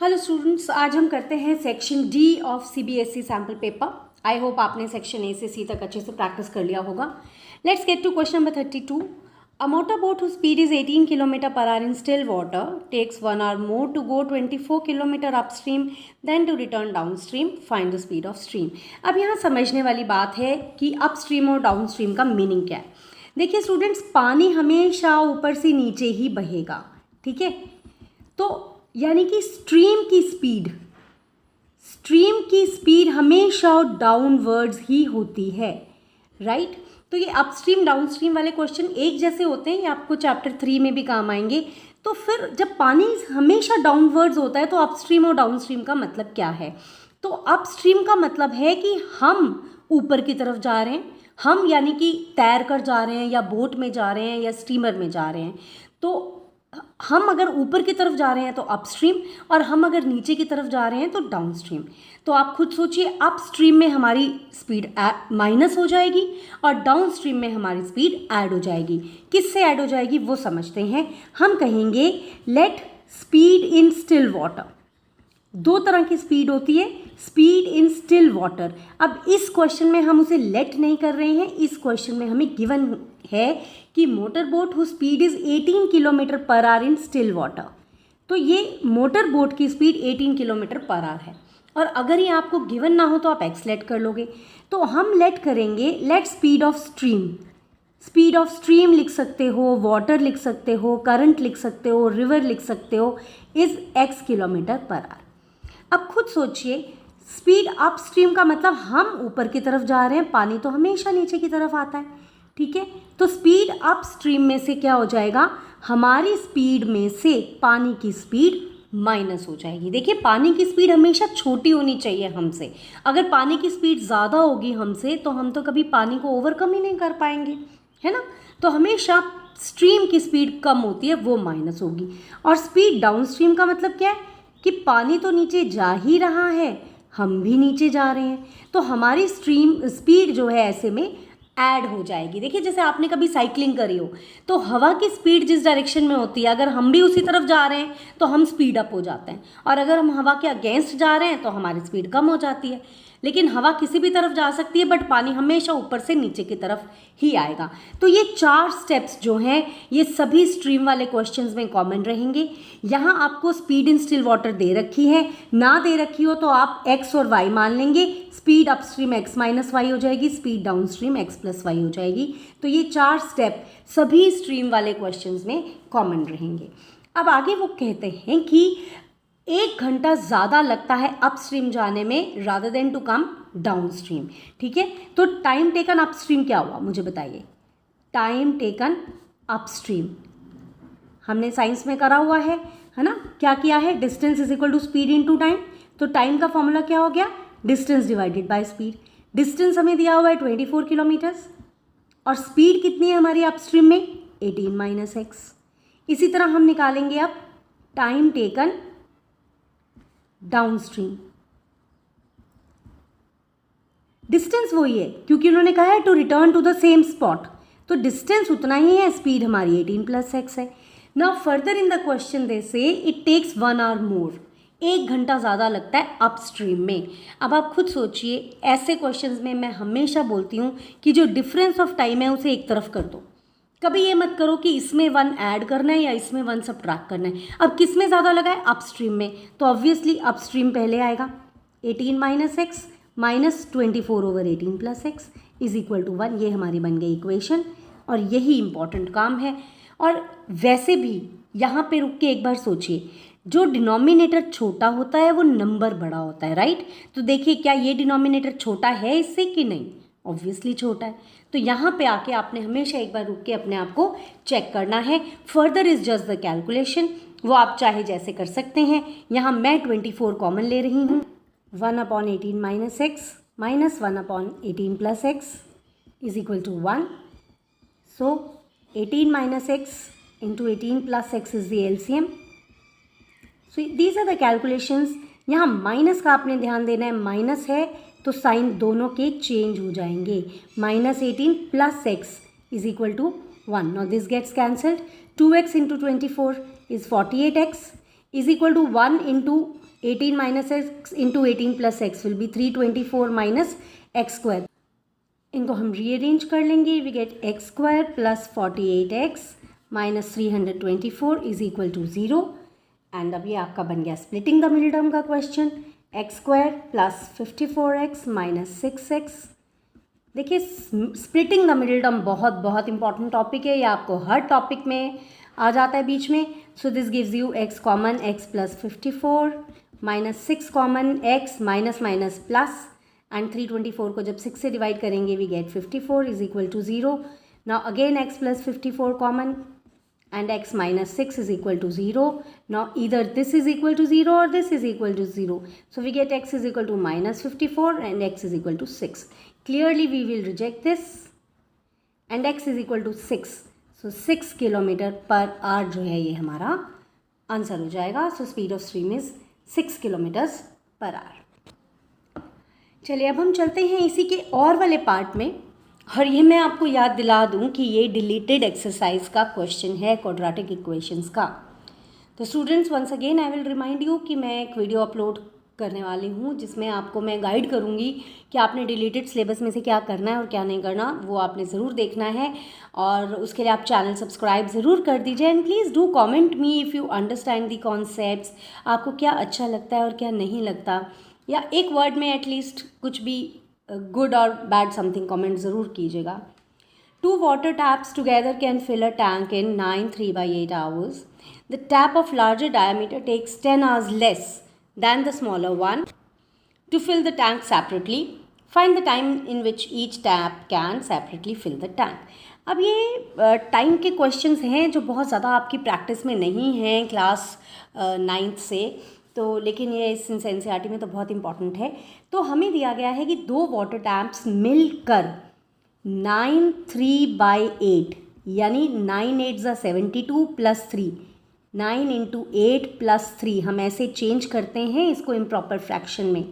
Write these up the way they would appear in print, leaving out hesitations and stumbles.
Hello students, आज हम करते हैं section D of CBSE sample paper. I hope आपने सेक्शन ए से सी तक अच्छे से प्रैक्टिस कर लिया होगा। Let's get to question number 32। A motor boat whose speed is 18 km per hour in still water takes 1 hour more to go 24 km upstream than to return downstream. Find the speed of stream. अब यहाँ समझने वाली बात है कि upstream और downstream का meaning क्या है। देखिए स्टूडेंट्स, पानी हमेशा ऊपर से नीचे ही बहेगा, ठीक है। तो यानी कि स्ट्रीम की स्पीड हमेशा डाउनवर्ड्स ही होती है, राइट। तो ये अपस्ट्रीम डाउनस्ट्रीम वाले क्वेश्चन एक जैसे होते हैं, ये आपको चैप्टर 3 में भी काम आएंगे। तो फिर जब पानी हमेशा डाउनवर्ड्स होता है तो अपस्ट्रीम और डाउनस्ट्रीम का मतलब क्या है? तो अपस्ट्रीम का मतलब है कि हम ऊपर की तरफ जा रहे हैं, हम यानी कि तैर कर जा रहे हैं या बोट में जा रहे हैं या स्टीमर में जा रहे हैं। तो हम अगर ऊपर की तरफ जा रहे हैं तो अपस्ट्रीम, और हम अगर नीचे की तरफ जा रहे हैं तो डाउनस्ट्रीम। तो आप खुद सोचिए, अपस्ट्रीम में हमारी स्पीड माइनस हो जाएगी और डाउनस्ट्रीम में हमारी स्पीड ऐड हो जाएगी। किससे ऐड हो जाएगी वो समझते हैं। हम कहेंगे let speed in still water. दो तरह की स्पीड होती है, स्पीड इन स्टिल वाटर। अब इस क्वेश्चन में हम उसे लेट नहीं कर रहे हैं, इस क्वेश्चन में हमें गिवन है कि motor boat who speed is 18 kilometre per our in still water. तो ये मोटर बोट की स्पीड 18 किलोमीटर पर आवर है, और अगर ये आपको गिवन ना हो तो आप एक्स लेट कर लोगे। तो हम लेट करेंगे let speed of stream. Speed of stream लिख सकते हो, वाटर लिख सकते हो, करंट लिख सकते हो, रिवर लिख सकते हो, is x kilometre per our. अब खुद सोचिए, स्पीड अप स्ट्रीम का मतलब हम ऊपर की तरफ जा रहे हैं, पानी तो हमेशा नीचे की तरफ आता है, ठीक है। तो स्पीड अप स्ट्रीम में से क्या हो जाएगा, हमारी स्पीड में से पानी की स्पीड माइनस हो जाएगी। देखिए, पानी की स्पीड हमेशा छोटी होनी चाहिए हमसे। अगर पानी की स्पीड ज़्यादा होगी हमसे तो हम तो कभी पानी को ओवरकम ही नहीं कर पाएंगे, है ना। तो हमेशा स्ट्रीम की स्पीड कम होती है, वो माइनस होगी। और स्पीड डाउन स्ट्रीम का मतलब क्या है कि पानी तो नीचे जा ही रहा है, हम भी नीचे जा रहे हैं, तो हमारी स्पीड जो है ऐसे में ऐड हो जाएगी। देखिए, जैसे आपने कभी साइकिलिंग करी हो तो हवा की स्पीड जिस डायरेक्शन में होती है, अगर हम भी उसी तरफ जा रहे हैं तो हम स्पीड अप हो जाते हैं, और अगर हम हवा के अगेंस्ट जा रहे हैं तो हमारी स्पीड कम हो जाती है। लेकिन हवा किसी भी तरफ जा सकती है, बट पानी हमेशा ऊपर से नीचे की तरफ ही आएगा। तो ये 4 स्टेप्स जो हैं ये सभी स्ट्रीम वाले क्वेश्चंस में कॉमन रहेंगे। यहाँ आपको स्पीड इन स्टिल वाटर दे रखी है, ना दे रखी हो तो आप एक्स और वाई मान लेंगे। Speed upstream X minus Y हो जाएगी, speed downstream X plus Y हो जाएगी। तो ये 4 स्टेप सभी स्ट्रीम वाले क्वेश्चंस में कॉमन रहेंगे। अब आगे वो कहते हैं कि 1 घंटा ज़्यादा लगता है अपस्ट्रीम जाने में rather than to come downstream, ठीक है। तो टाइम टेकन अपस्ट्रीम क्या हुआ मुझे बताइए। टाइम टेकन अपस्ट्रीम हमने साइंस में करा हुआ है ना। क्या किया है, distance is equal to speed into time. तो टाइम का फॉर्मूला क्या हो गया, distance divided by speed. Distance हमें दिया हुआ है 24 किलोमीटर्स, और स्पीड कितनी है हमारी अपस्ट्रीम में, 18 माइनस एक्स। इसी तरह हम निकालेंगे अब टाइम टेकन डाउनस्ट्रीम। डिस्टेंस वही है क्योंकि उन्होंने कहा है to return to the same spot, तो डिस्टेंस उतना ही है, स्पीड हमारी 18 प्लस एक्स है। Now further in the question they say it takes 1 our मोर। 1 घंटा ज़्यादा लगता है अपस्ट्रीम में। अब आप खुद सोचिए, ऐसे क्वेश्चंस में मैं हमेशा बोलती हूँ कि जो डिफरेंस ऑफ टाइम है उसे एक तरफ कर दो। कभी ये मत करो कि इसमें 1 ऐड करना है या इसमें 1 सब्ट्रैक्ट करना है। अब किस में ज़्यादा लगा है, अपस्ट्रीम में, तो ऑब्वियसली अपस्ट्रीम पहले आएगा। 18 minus X minus 24 over 18 plus x is equal to 1। ये हमारी बन गई इक्वेशन, और यही इंपॉर्टेंट काम है। और वैसे भी यहाँ पे रुक के एक बार सोचिए, जो डिनोमिनेटर छोटा होता है वो नंबर बड़ा होता है, राइट। तो देखिए, क्या ये डिनोमिनेटर छोटा है इससे कि नहीं, ऑब्वियसली छोटा है। तो यहाँ पे आके आपने हमेशा एक बार रुक के अपने आप को चेक करना है। Further is just the calculation, वो आप चाहे जैसे कर सकते हैं। यहाँ मैं 24 कॉमन ले रही हूँ। 1/18 minus X minus 1/18 plus x is equal to 1। So 18 minus x into 18 plus x is the LCM. So these are the calculations. यहाँ माइनस का आपने ध्यान देना है, माइनस है तो साइन दोनों के चेंज हो जाएंगे। -18 plus x is equal to 1। Now this gets cancelled. 2x into 24 is 48x is equal to 1 into 18 minus x into 18 plus x will be 324 minus x square. इनको हम रीअरेंज कर लेंगे, we get x square plus 48x minus 324 is equal to 0। And अब ये आपका बन गया splitting the middle term का question, x square plus 54x minus 6x। देखिए स्प्लिटिंग द मिडिल टर्म बहुत बहुत इंपॉर्टेंट टॉपिक है, ये आपको हर टॉपिक में आ जाता है बीच में। So this gives you x common x plus 54 minus 6 common x minus minus plus and 324 को जब 6 से डिवाइड करेंगे we get 54 is equal to 0। Now again x plus 54 common and x minus 6 is equal to 0. Now either this is equal to 0 or this is equal to 0. So we get x is equal to minus 54 and x is equal to 6. Clearly we will reject this and x is equal to 6. So 6 kilometre per our जो है ये हमारा answer हो जाएगा। So speed of stream is 6 kilometres per hour. चलिए अब हम चलते हैं इसी के और वाले पार्ट में, और ये मैं आपको याद दिला दूं कि ये डिलीटेड एक्सरसाइज का क्वेश्चन है क्वाड्रेटिक इक्वेशंस का। तो students once again I will remind you कि मैं एक वीडियो अपलोड करने वाली हूँ जिसमें आपको मैं गाइड करूँगी कि आपने डिलीटेड सिलेबस में से क्या करना है और क्या नहीं करना, वो आपने ज़रूर देखना है। और उसके लिए आप चैनल सब्सक्राइब ज़रूर कर दीजिए and please do comment me if you understand the concepts, आपको क्या अच्छा लगता है और क्या नहीं लगता, या एक वर्ड में एटलीस्ट कुछ भी गुड और बैड समथिंग कमेंट ज़रूर कीजिएगा। 2 water taps together can fill a tank in 9 3/8 hours. The tap of larger diameter takes 10 hours less than the smaller one to fill the tank separately. Find the time in which each tap can separately fill the tank. अब ये time के questions हैं जो बहुत ज़्यादा आपकी practice में नहीं हैं क्लास 9th से, तो लेकिन ये इस एनसीईआरटी में तो बहुत इंपॉर्टेंट है। तो हमें दिया गया है कि 2 वाटर टैप्स मिलकर 9 3/8 यानी 9 8 ज़ा 72 प्लस 3 9 इंटू 8 प्लस 3, हम ऐसे चेंज करते हैं इसको इम्प्रॉपर फ्रैक्शन में,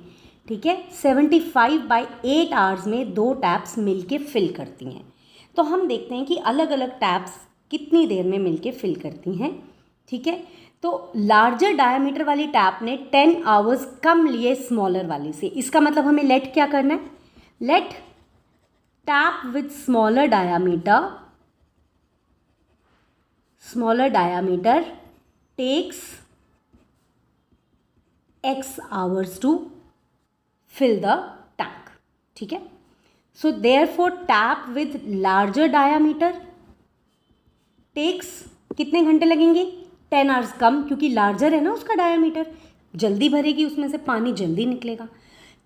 ठीक है। 75/8 आवर्स में 2 टैप्स मिलके फिल करती हैं। तो हम देखते हैं कि अलग अलग टैप्स कितनी देर में मिलके फिल करती हैं, ठीक है। तो लार्जर डायमीटर वाली टैप ने 10 आवर्स कम लिए स्मॉलर वाली से। इसका मतलब हमें लेट क्या करना है, let tap with smaller diameter takes x hours to fill the tank, ठीक है। So therefore tap with larger diameter takes कितने घंटे लगेंगे, 10 आवर्स कम, क्योंकि लार्जर है ना उसका डायमीटर, जल्दी भरेगी, उसमें से पानी जल्दी निकलेगा।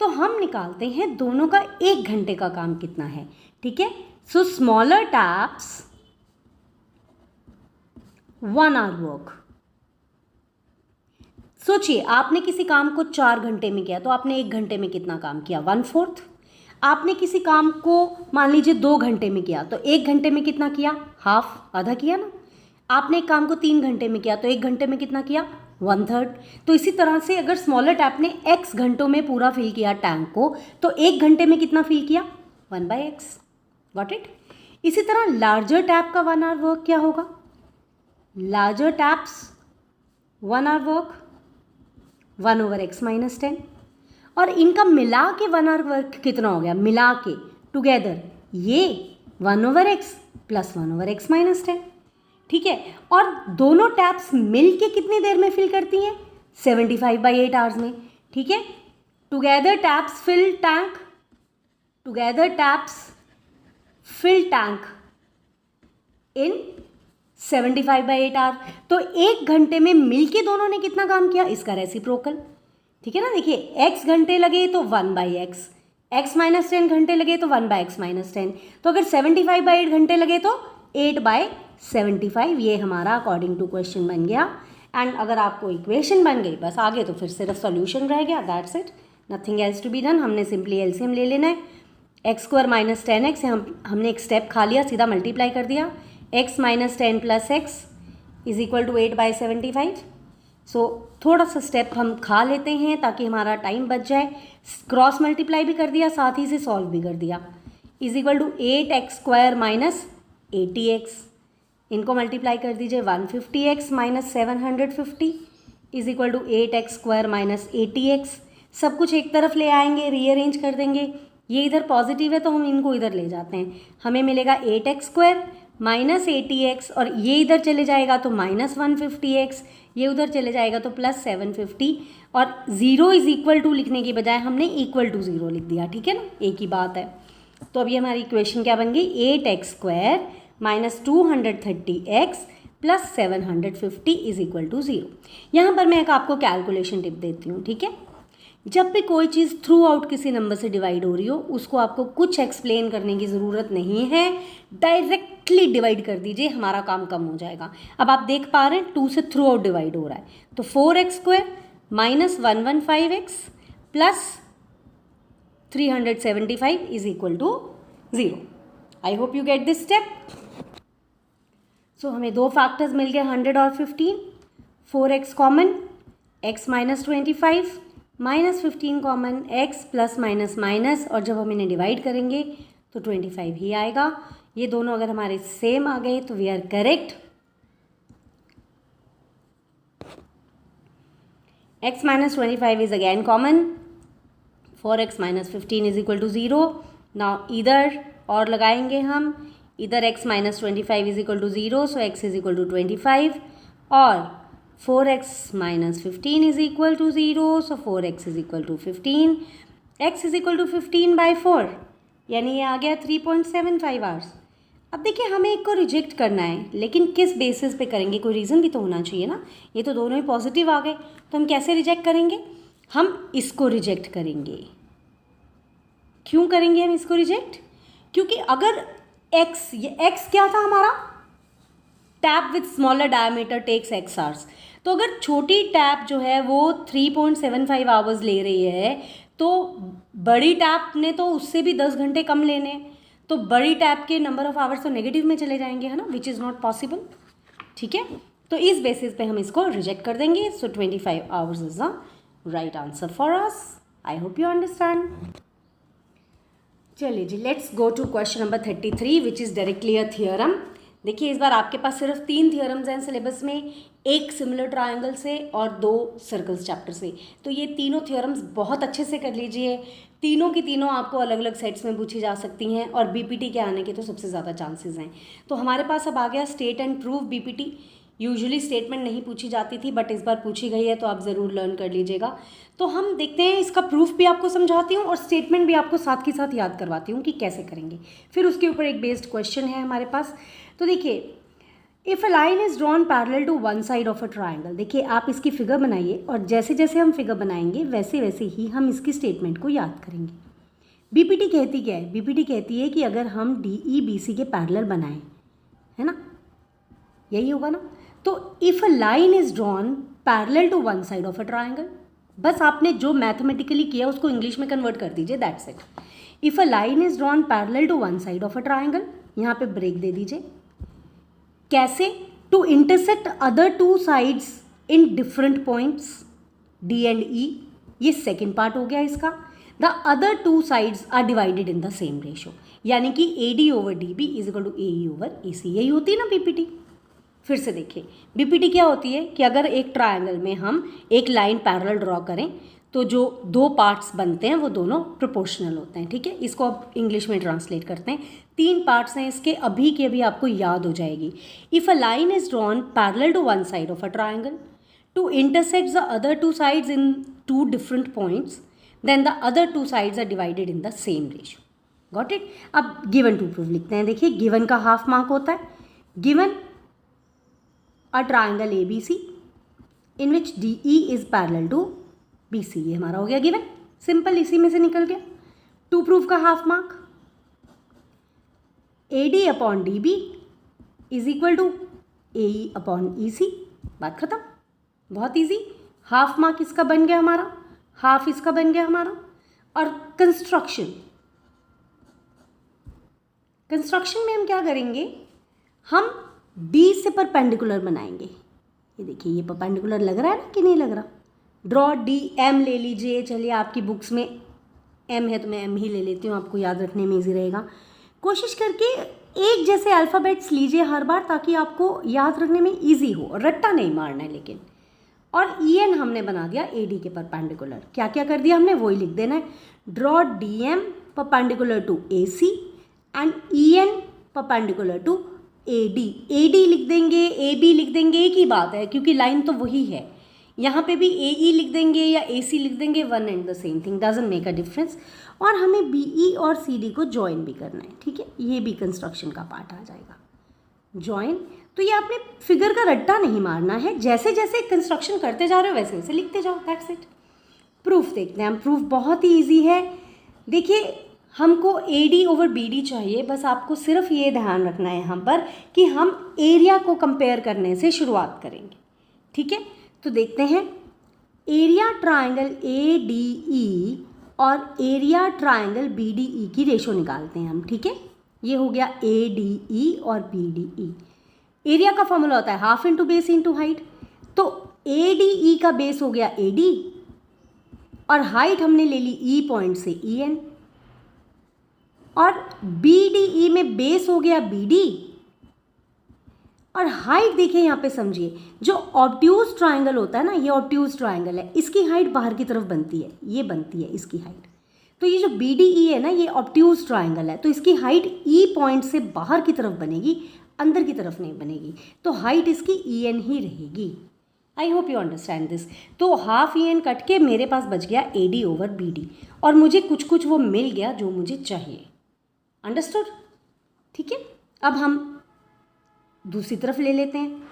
तो हम निकालते हैं दोनों का 1 घंटे का काम कितना है, ठीक है। सो स्मॉलर टैप्स 1 आवर वर्क। सोचिए आपने किसी काम को 4 घंटे में किया तो आपने 1 घंटे में कितना काम किया, 1/4। आपने किसी काम को मान लीजिए 2 घंटे में किया तो 1 घंटे में कितना किया, हाफ, आधा किया ना। आपने एक काम को 3 घंटे में किया तो 1 घंटे में कितना किया, 1/3। तो इसी तरह से अगर स्मॉलर टैप ने x घंटों में पूरा फिल किया टैंक को तो 1 घंटे में कितना फिल किया, 1/x। Got it. इसी तरह लार्जर टैप का 1 आवर वर्क क्या होगा, larger taps 1 hour work 1/x minus 10, और इनका मिला के 1 आवर वर्क कितना हो गया, मिला के टुगेदर ये 1/x प्लस 1/x माइनस 10, ठीक है। और दोनों टैप्स मिल के कितनी देर में फिल करती हैं, 75/8 आवर्स में, ठीक है। Together taps fill tank, together taps fill tank in 75/8 hour. तो 1 घंटे में मिल के दोनों ने कितना काम किया, इसका रेसिप्रोकल, ठीक है ना। देखिए x घंटे लगे तो 1/x, x माइनस 10 घंटे लगे तो 1/x माइनस 10। तो अगर 75/8 घंटे लगे तो 8/75, ये हमारा अकॉर्डिंग टू क्वेश्चन बन गया। एंड अगर आपको इक्वेशन बन गई बस आगे तो फिर सिर्फ सॉल्यूशन रह गया, that's it, nothing else to be done. हमने सिंपली एलसीएम ले लेना है, x² माइनस 10x हमने एक स्टेप खा लिया, सीधा मल्टीप्लाई कर दिया, x minus 10 plus x is equal to 8/75। So थोड़ा सा स्टेप हम खा लेते हैं ताकि हमारा टाइम बच जाए। क्रॉस मल्टीप्लाई भी कर दिया, साथ ही से सॉल्व भी कर दिया, is equal to 8x² minus 80x। इनको मल्टीप्लाई कर दीजिए, 150x minus 750 is equal to 8x² minus 80x। सब कुछ एक तरफ ले आएंगे, रीअरेंज कर देंगे। ये इधर पॉजिटिव है तो हम इनको इधर ले जाते हैं, हमें मिलेगा 8x² माइनस 80x, और ये इधर चले जाएगा तो माइनस 150x, ये उधर चले जाएगा तो प्लस 750, और 0 इज इक्वल टू लिखने की बजाय हमने इक्वल टू 0 लिख दिया, ठीक है ना, एक ही बात है। तो अभी हमारी इक्वेशन क्या बन गई, 8x² minus 230x plus 750 is equal to 0। यहाँ पर मैं एक आपको कैलकुलेशन टिप देती हूँ, ठीक है। जब भी कोई चीज़ थ्रू आउट किसी नंबर से डिवाइड हो रही हो, उसको आपको कुछ एक्सप्लेन करने की ज़रूरत नहीं है, डायरेक्टली डिवाइड कर दीजिए, हमारा काम कम हो जाएगा। अब आप देख पा रहे हैं 2 से थ्रू आउट डिवाइड हो रहा है, तो 4x² minus 115x plus 375 is equal to 0। I hope you get this step. So हमें दो फैक्टर्स मिल गए 100 और 15, 4x common, x minus 25 minus 15 common, x plus minus minus, और जब हम इन्हें डिवाइड करेंगे तो 25 ही आएगा। ये दोनों अगर हमारे सेम आ गए तो we are correct. x minus 25 is again common, 4x minus 15 is equal to 0। Now इधर और लगाएंगे हम, इधर x minus 25 is equal to 0, so x is equal to 25, और 4x minus 15 is equal to 0, so 4x is equal to 15, x is equal to 15 by 4, यानी ये आ गया 3.75 hours. अब देखिए हमें एक को रिजेक्ट करना है, लेकिन किस बेसिस पे करेंगे, कोई रीज़न भी तो होना चाहिए ना। ये तो दोनों ही पॉजिटिव आ गए, तो हम कैसे रिजेक्ट करेंगे, हम इसको रिजेक्ट करेंगे। क्यों करेंगे हम इसको रिजेक्ट, क्योंकि अगर x, ये x क्या था हमारा, tap with smaller diameter takes x hours, तो अगर छोटी टैप जो है वो 3.75 आवर्स ले रही है, तो बड़ी टैप ने तो उससे भी 10 घंटे कम लेने, तो बड़ी टैप के नंबर ऑफ आवर्स तो नेगेटिव में चले जाएंगे, है ना, विच इज़ नॉट पॉसिबल, ठीक है। तो इस बेसिस पे हम इसको रिजेक्ट कर देंगे। So 25 hours is the right answer for us. I hope you understand. चलिए जी, let's go to question number 33 which is directly a theorem. देखिए इस बार आपके पास सिर्फ 3 थियरम्स हैं सिलेबस में, एक सिमिलर ट्रायंगल से और 2 सर्कल्स चैप्टर से। तो ये तीनों थियरम्स बहुत अच्छे से कर लीजिए, तीनों की तीनों आपको अलग अलग सेट्स में पूछी जा सकती हैं, और बीपीटी के आने के तो सबसे ज़्यादा चांसेस हैं। तो हमारे पास अब आ गया state and prove BPT. Usually statement नहीं पूछी जाती थी, बट इस बार पूछी गई है, तो आप ज़रूर लर्न कर लीजिएगा। तो हम देखते हैं, इसका प्रूफ भी आपको समझाती हूँ और स्टेटमेंट भी आपको साथ के साथ याद करवाती हूँ कि कैसे करेंगे। फिर उसके ऊपर एक बेस्ड क्वेश्चन है हमारे पास। तो देखिए, if a line is drawn parallel to one side of a triangle, देखिए आप इसकी फिगर बनाइए, और जैसे जैसे हम फिगर बनाएंगे वैसे वैसे ही हम इसकी स्टेटमेंट को याद करेंगे। बीपीटी कहती क्या है, बीपीटी कहती है कि अगर हम डीई बीसी के पैरेलल बनाएं, है ना, यही होगा ना। तो if a line is drawn parallel to one side of a triangle, बस आपने जो मैथमेटिकली किया उसको इंग्लिश में कन्वर्ट कर दीजिए, that's it. If a line is drawn parallel to one side of a triangle, यहाँ पे ब्रेक दे दीजिए। कैसे, to intersect other 2 sides in different points D and E, ये सेकेंड पार्ट हो गया इसका। The other 2 sides are divided in the same ratio, यानी कि A D over D B is equal to A E over A C, यही होती है ना बीपीटी। फिर से देखिए, बीपीटी क्या होती है कि अगर एक ट्रायंगल में हम एक लाइन पैरेलल ड्रॉ करें, तो जो 2 पार्ट्स बनते हैं वो दोनों प्रोपोर्शनल होते हैं, ठीक है। इसको अब इंग्लिश में ट्रांसलेट करते हैं। 3 पार्ट्स हैं इसके, अभी के अभी आपको याद हो जाएगी। If a line is drawn parallel to one side of a triangle to intersect the other 2 sides in 2 different points, then the other 2 sides are divided in the same ratio. Got it. अब given to proof लिखते हैं। देखिए, given का half mark होता है, given a triangle A B C in which D E is parallel to B C, ये हमारा हो गया गिवन, सिंपल, इसी में से निकल गया। टू प्रूफ का half mark, A D upon D B is equal to A E upon E C, बात खत्म, बहुत इजी। हाफ मार्क इसका बन गया हमारा, हाफ इसका बन गया हमारा। और कंस्ट्रक्शन, कंस्ट्रक्शन में हम क्या करेंगे, हम बी से परपेंडिकुलर बनाएंगे। ये देखिए, ये परपेंडिकुलर लग रहा है ना कि नहीं लग रहा। ड्रॉ डी एम ले लीजिए, चलिए आपकी बुक्स में एम है तो मैं एम ही ले लेती हूँ, आपको याद रखने में ईजी रहेगा। कोशिश करके एक जैसे अल्फ़ाबेट्स लीजिए हर बार, ताकि आपको याद रखने में ईजी हो, रट्टा नहीं मारना है। लेकिन और ई एन हमने बना दिया ए डी के परपेंडिकुलर। क्या क्या कर दिया हमने, वही लिख देना है। Draw D M perpendicular to A C and E N perpendicular to A D लिख देंगे, ए बी लिख देंगे, एक ही बात है क्योंकि लाइन तो वही है। यहाँ पे भी ए ई लिख देंगे या ए सी लिख देंगे, one and the same thing, doesn't make a difference. और हमें बी ई और सी डी को ज्वाइन भी करना है, ठीक है, ये भी कंस्ट्रक्शन का पार्ट आ जाएगा, ज्वाइन। तो ये आपने फिगर का रट्टा नहीं मारना है, जैसे जैसे कंस्ट्रक्शन करते जा रहे हो वैसे वैसे लिखते जाओ, दैट्स इट। प्रूफ देखते हैं हम, प्रूफ बहुत ही ईजी है। देखिए हमको A D over B D चाहिए, बस आपको सिर्फ ये ध्यान रखना है यहाँ पर कि हम एरिया को कंपेयर करने से शुरुआत करेंगे, ठीक है। तो देखते हैं area triangle A D E और area triangle B D E की रेशो निकालते हैं हम, ठीक है। ये हो गया ए डी ई और बी डी ई। एरिया का फॉर्मूला होता है half into base into height, तो ए डी ई का बेस हो गया ए डी और हाइट हमने ले ली ई पॉइंट से ई एन, और बी डी ई में बेस हो गया बी डी और हाइट देखिए यहाँ पे समझिए, जो ऑब्ट्यूज ट्राइंगल होता है ना, ये ऑब्ट्यूज ट्राइंगल है, इसकी हाइट बाहर की तरफ बनती है, ये बनती है इसकी हाइट। तो ये जो बी डी ई है ना, ये ऑब्ट्यूज ट्राइंगल है, तो इसकी हाइट ई पॉइंट से बाहर की तरफ बनेगी, अंदर की तरफ नहीं बनेगी, तो हाइट इसकी ई एन ही रहेगी। I hope you understand this. तो हाफ ई एन कट के मेरे पास बच गया A D over B D और मुझे कुछ कुछ वो मिल गया जो मुझे चाहिए। अंडरस्टूड, ठीक है। अब हम दूसरी तरफ ले लेते हैं,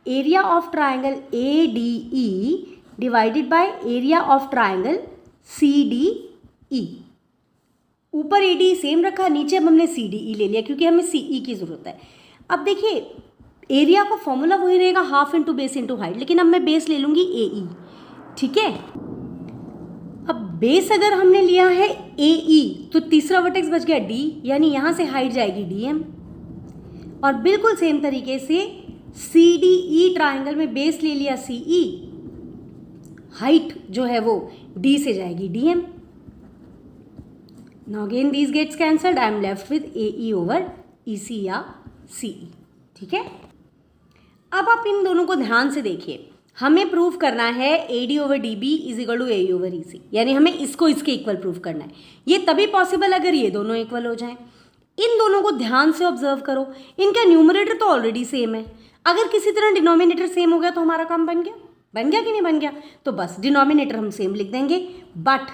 area of triangle A D E divided by area of triangle C D E. ऊपर ए डी सेम रखा, नीचे अब हमने सी डी ई ले लिया क्योंकि हमें सी ई की ज़रूरत है। अब देखिए एरिया का फॉर्मूला वही रहेगा half into base into height, लेकिन अब मैं बेस ले लूँगी ए ई, ठीक है। अब बेस अगर हमने लिया है ए ई तो तीसरा वर्टेक्स बच गया डी, यानी यहाँ से हाइट जाएगी डी एम, और बिल्कुल सेम तरीके से सी डी ई ट्राइंगल में बेस ले लिया सी ई, हाइट जो है वो डी से जाएगी D M. Now again these gets cancelled, I am left with A E over E C या सी ई, ठीक है। अब आप इन दोनों को ध्यान से देखिए, हमें प्रूफ करना है A D over D B is equal to A over E C, यानी हमें इसको इसके इक्वल प्रूफ करना है। ये तभी पॉसिबल अगर ये दोनों इक्वल हो जाएं। इन दोनों को ध्यान से ऑब्जर्व करो, इनका न्यूमरेटर तो ऑलरेडी सेम है, अगर किसी तरह डिनोमिनेटर सेम हो गया तो हमारा काम बन गया कि नहीं बन गया। तो बस डिनोमिनेटर हम सेम लिख देंगे, but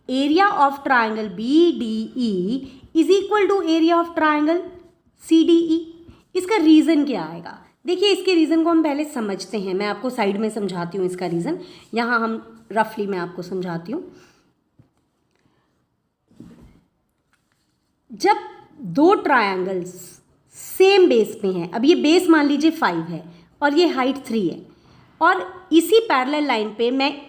area of triangle B D E is equal to area of triangle C D E. इसका रीज़न क्या आएगा, देखिए इसके रीज़न को हम पहले समझते हैं, मैं आपको साइड में समझाती हूँ इसका रीज़न, यहाँ हम रफली मैं आपको समझाती हूँ। जब दो ट्रायंगल्स सेम बेस पे हैं, अब ये बेस मान लीजिए 5 है और ये हाइट 3 है, और इसी पैरेलल लाइन पे मैं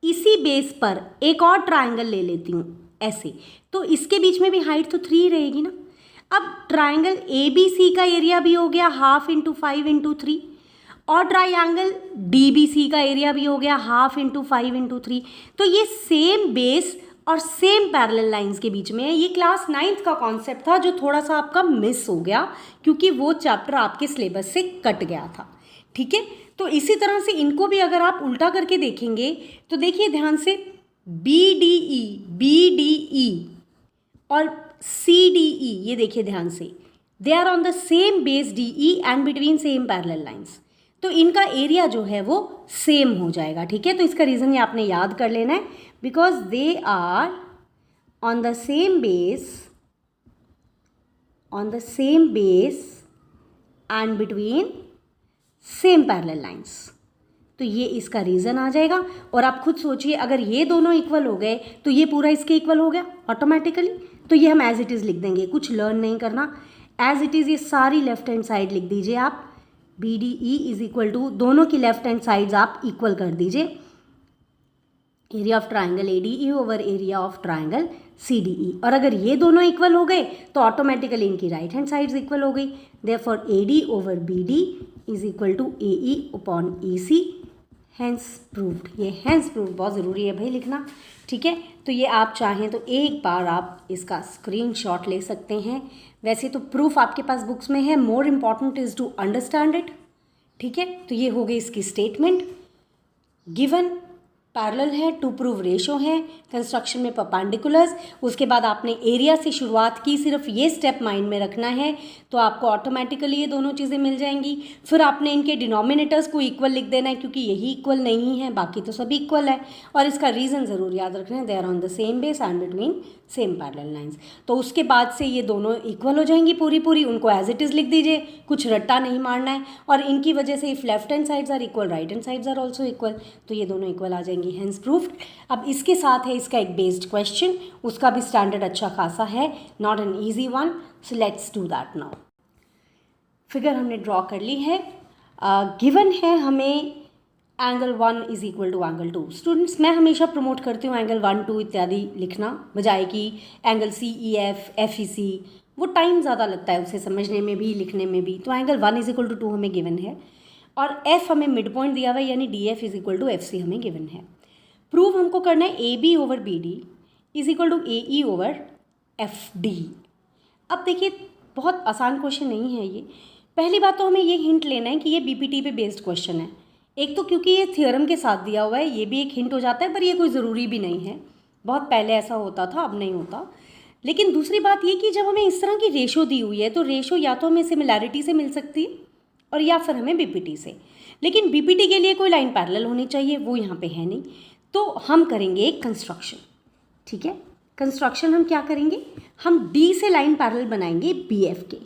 इसी बेस पर एक और ट्रायंगल ले लेती हूँ ऐसे, तो इसके बीच में भी हाइट तो 3 रहेगी ना। अब ट्रायंगल ए बी सी का एरिया भी हो गया हाफ इंटू 5 इंटू 3, और ट्रायंगल डी बी सी का एरिया भी हो गया हाफ इंटू 5 इंटू 3। तो ये सेम बेस और सेम पैरेलल लाइंस के बीच में है। ये क्लास 9th का कॉन्सेप्ट था जो थोड़ा सा आपका मिस हो गया क्योंकि वो चैप्टर आपके सिलेबस से कट गया था, ठीक है। तो इसी तरह से इनको भी अगर आप उल्टा करके देखेंगे तो देखिए ध्यान से, बी डी ई और सी डी ई, ये देखिए ध्यान से, they are on the same base D E and between same parallel lines, तो इनका एरिया जो है वो सेम हो जाएगा, ठीक है। तो इसका रीज़न ये आपने याद कर लेना है, because they are on the same base and between same parallel lines, तो ये इसका रीज़न आ जाएगा। और आप खुद सोचिए, अगर ये दोनों इक्वल हो गए तो ये पूरा इसके इक्वल हो गया ऑटोमेटिकली, तो ये हम एज इट इज़ लिख देंगे, कुछ लर्न नहीं करना, एज इट इज़ ये सारी लेफ्ट हैंड साइड लिख दीजिए आप, B D E is equal to, दोनों की लेफ्ट हैंड साइड्स आप इक्वल कर दीजिए, area of triangle A D E over area of triangle C D E. और अगर ये दोनों इक्वल हो गए तो ऑटोमेटिकली इनकी राइट हैंड साइड्स इक्वल हो गई, therefore A D over B D is equal to A E upon E C, hence proved. ये हैंस प्रूव्ड बहुत ज़रूरी है भाई लिखना, ठीक है। तो ये आप चाहें तो एक बार आप इसका स्क्रीनशॉट ले सकते हैं, वैसे तो प्रूफ आपके पास बुक्स में है, more important is to understand it, ठीक है। तो ये हो गई इसकी स्टेटमेंट। गिवन पैरेलल है, टू प्रूव रेशो है, कंस्ट्रक्शन में परपेंडिकुलर्स, उसके बाद आपने एरिया से शुरुआत की, सिर्फ ये स्टेप माइंड में रखना है तो आपको ऑटोमेटिकली ये दोनों चीज़ें मिल जाएंगी। फिर आपने इनके डिनोमिनेटर्स को इक्वल लिख देना है क्योंकि यही इक्वल नहीं है, बाकी तो सब इक्वल है, और इसका रीज़न ज़रूर याद रखना है, they are on the same base and between same parallel lines. तो उसके बाद से ये दोनों इक्वल हो जाएंगी पूरी, उनको एज इट इज़ लिख दीजिए, कुछ रट्टा नहीं मारना है, और इनकी वजह से if left hand sides are equal right hand sides are also equal, तो ये दोनों इक्वल आ जाएंगी, हेंस प्रूफ्ड। अब इसके साथ है इसका एक बेस्ड क्वेश्चन, उसका भी स्टैंडर्ड अच्छा खासा है, not an easy one, so let's do that now. Figure हमने ड्रॉ कर ली है, गिवन है हमें angle 1 is equal to angle 2। Students, मैं हमेशा प्रमोट करती हूँ एंगल 1, 2 इत्यादि लिखना, बजाय कि एंगल CEF, FEC, वो टाइम ज़्यादा लगता है उसे समझने में भी लिखने में भी। तो एंगल 1 इज इक्वल टू 2 हमें गिवन है, और F हमें मिड पॉइंट दिया हुआ है, यानी DF is equal to FC हमें गिवन है। प्रूव हमको करना है AB over BD is equal to AE over FD। अब देखिए, बहुत आसान क्वेश्चन नहीं है ये। पहली बात तो हमें ये हिंट लेना है कि ये BPT पे बेस्ड क्वेश्चन है। एक तो क्योंकि ये थ्योरम के साथ दिया हुआ है, ये भी एक हिंट हो जाता है, पर ये कोई ज़रूरी भी नहीं है, बहुत पहले ऐसा होता था, अब नहीं होता। लेकिन दूसरी बात ये कि जब हमें इस तरह की रेशो दी हुई है तो रेशो या तो हमें सिमिलैरिटी से मिल सकती है और या फिर हमें BPT से, लेकिन BPT के लिए कोई लाइन पैरेलल होनी चाहिए, वो यहाँ पे है नहीं। तो हम करेंगे एक कंस्ट्रक्शन, ठीक है। कंस्ट्रक्शन हम क्या करेंगे, हम D से लाइन पैरेलल बनाएंगे BF के।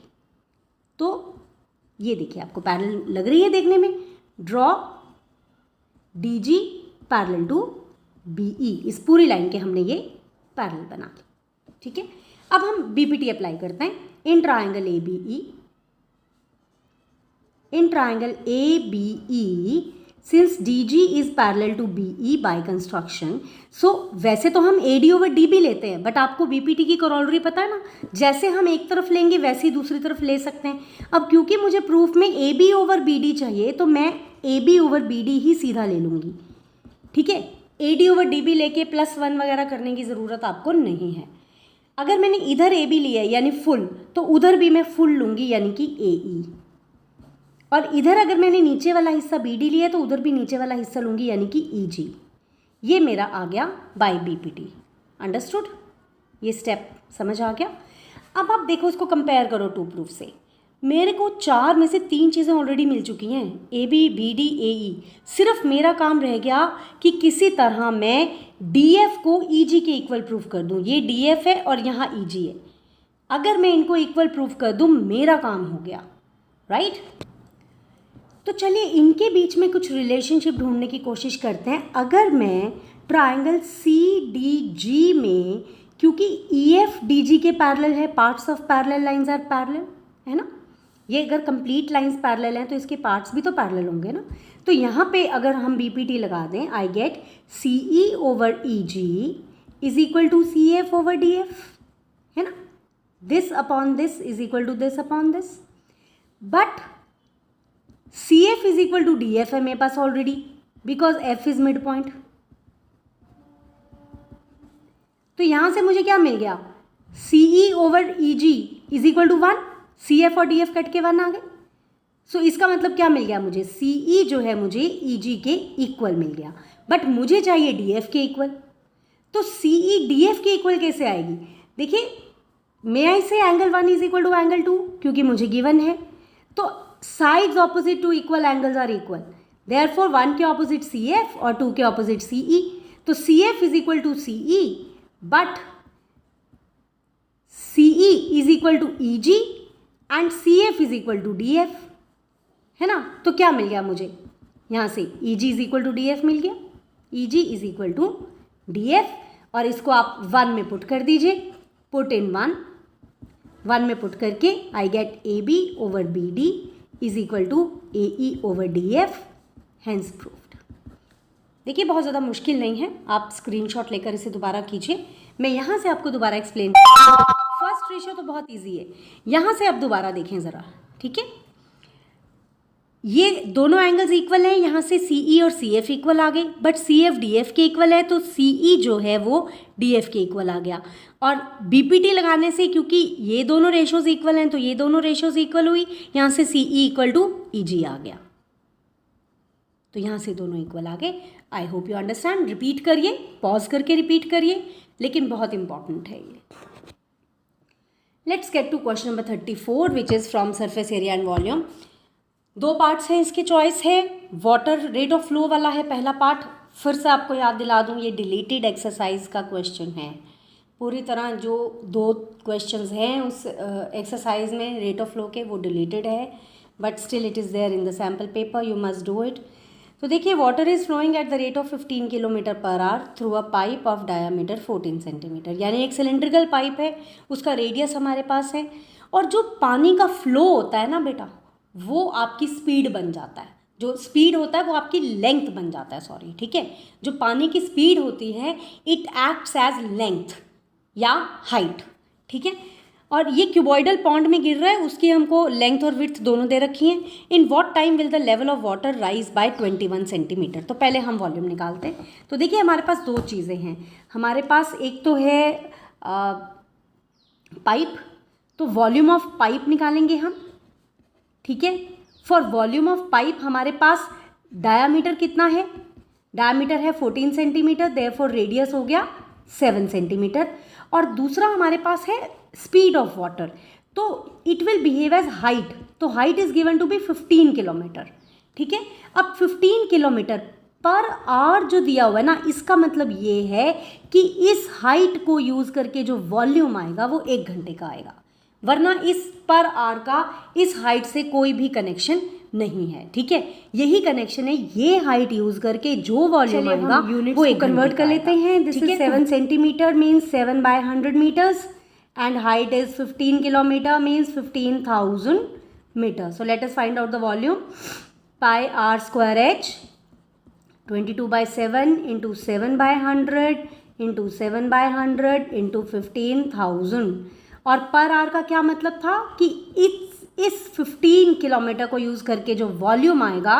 तो ये देखिए, आपको पैरेलल लग रही है देखने में, draw DG parallel to BE, इस पूरी लाइन के हमने ये पैरेलल बना ली, ठीक है। अब हम BPT अप्लाई करते हैं in triangle ABE since DG is parallel to BE by construction. So वैसे तो हम AD ओवर DB लेते हैं, बट आपको BPT की करोलरी पता है ना, जैसे हम एक तरफ लेंगे वैसे ही दूसरी तरफ ले सकते हैं। अब क्योंकि मुझे प्रूफ में AB ओवर BD चाहिए तो मैं AB ओवर BD ही सीधा ले लूँगी, ठीक है। AD ओवर DB लेके +1 वगैरह करने की ज़रूरत आपको नहीं है। अगर मैंने इधर AB लिया यानी फुल, तो उधर भी मैं फुल लूँगी यानी कि AE, और इधर अगर मैंने नीचे वाला हिस्सा BD लिया तो उधर भी नीचे वाला हिस्सा लूँगी यानी कि EG। ये मेरा आ गया बाय BPT, अंडरस्टूड, ये स्टेप समझ आ गया। अब आप देखो, इसको कंपेयर करो टू प्रूफ से। मेरे को 4 में से 3 चीज़ें ऑलरेडी मिल चुकी हैं, AB, BD, AE। सिर्फ मेरा काम रह गया कि किसी तरह मैं DF को EG के इक्वल प्रूफ कर दूं। ये DF है और यहाँ EG है, अगर मैं इनको इक्वल प्रूफ कर दूं मेरा काम हो गया, राइट। तो चलिए इनके बीच में कुछ रिलेशनशिप ढूंढने की कोशिश करते हैं। अगर मैं ट्राइंगल CDG में, क्योंकि EF DG के पैरेलल है, parts of parallel lines are parallel, है ना, ये अगर कंप्लीट लाइंस पैरेलल हैं तो इसके पार्ट्स भी तो पैरेलल होंगे ना। तो यहाँ पे अगर हम BPT लगा दें, I get CE over EG is equal to CF over DF, है ना, this upon this is equal to this upon this, but CF is equal to DF है मेरे पास already, because F is mid point. तो यहां से मुझे क्या मिल गया, CE over EG is equal to 1, CF और DF कट के 1 आ गए। सो इसका मतलब क्या मिल गया मुझे, CE जो है मुझे EG के इक्वल मिल गया, बट मुझे चाहिए DF के इक्वल। तो CE DF के इक्वल कैसे आएगी, देखिए, मैं I say angle 1 is equal to angle 2, क्योंकि मुझे गिवन है। तो sides opposite to equal angles are equal, therefore 1 के ऑपोजिट CF और 2 के ऑपोजिट CE। तो CF is equal to CE, but CE is equal to EG and CF is equal to DF, है ना। तो क्या मिल गया मुझे यहाँ से, EG is equal to DF मिल गया, EG is equal to DF, और इसको आप 1 में पुट कर दीजिए, पुट इन 1 में पुट करके I get AB over BD is equal to AE over DF, hence proved. देखिए, बहुत ज़्यादा मुश्किल नहीं है, आप स्क्रीनशॉट लेकर इसे दोबारा कीजिए, मैं यहाँ से आपको दोबारा एक्सप्लेन करूँ। फर्स्ट रेशियो तो बहुत इजी है, यहाँ से आप दोबारा देखें ज़रा, ठीक है। ये दोनों एंगल्स इक्वल हैं, यहाँ से CE और CF इक्वल आ गए, बट CF DF के इक्वल है तो CE जो है वो DF के इक्वल आ गया। और BPT लगाने से, क्योंकि ये दोनों रेशोज इक्वल हैं तो ये दोनों रेशोज इक्वल हुई, यहाँ से CE इक्वल टू EG आ गया, तो यहाँ से दोनों इक्वल आ गए। I hope you understand. Repeat करिए, पॉज करके रिपीट करिए, लेकिन बहुत इंपॉर्टेंट है ये. Let's get to question number 34 which is from surface area and volume. 2 parts हैं इसके चॉइस है. वाटर रेट ऑफ फ्लो वाला है पहला पार्ट. फिर से आपको याद दिला दूँ, ये डिलीटेड एक्सरसाइज का क्वेश्चन है. पूरी तरह जो 2 क्वेश्चंस हैं उस एक्सरसाइज में रेट ऑफ फ्लो के, वो डिलीटेड है, but still it is there in the sample paper, you must do it. तो देखिए, water is flowing at the rate of 15 kilometre per hour through a pipe of diameter 14 centimetre. यानी एक cylindrical pipe है, उसका radius हमारे पास है, और जो पानी का फ्लो होता है ना बेटा, वो आपकी स्पीड बन जाता है. जो स्पीड होता है वो आपकी लेंथ बन जाता है, सॉरी, ठीक है. जो पानी की स्पीड होती है, इट एक्ट्स एज लेंथ या हाइट, ठीक है. और ये क्यूबॉइडल पॉन्ड में गिर रहा है, उसकी हमको लेंथ और विड्थ दोनों दे रखी हैं. In what time will the level of water rise by 21 centimetre. तो पहले हम वॉल्यूम निकालते हैं. तो देखिए, हमारे पास 2 चीज़ें हैं. हमारे पास एक तो है पाइप, तो वॉल्यूम ऑफ पाइप निकालेंगे हम, ठीक है. फॉर वॉल्यूम ऑफ पाइप हमारे पास डायामीटर कितना है, डायामीटर है 14 सेंटीमीटर, देयरफॉर रेडियस हो गया 7 सेंटीमीटर. और दूसरा हमारे पास है स्पीड ऑफ वाटर, तो it will behave as height. तो height is given to be 15 kilometre, ठीक है. अब 15 किलोमीटर पर आवर जो दिया हुआ है ना, इसका मतलब ये है कि इस हाइट को यूज़ करके जो वॉल्यूम आएगा वो 1 घंटे का आएगा, वरना इस पर आवर का इस हाइट से कोई भी कनेक्शन नहीं है, ठीक है. यही कनेक्शन है, ये हाइट यूज करके जो वॉल्यूम आएगा वो एक कन्वर्ट कर लेते हैं. This is 7 centimetre means 7 by 100 metres and height is 15 kilometre means 15,000 metre. So let us find out the volume. Pi r square h 22 by 7 into 7 by 100 into 7 by 100 into 15,000. और per hour का क्या मतलब था कि इस 15 kilometre को use करके जो वॉल्यूम आएगा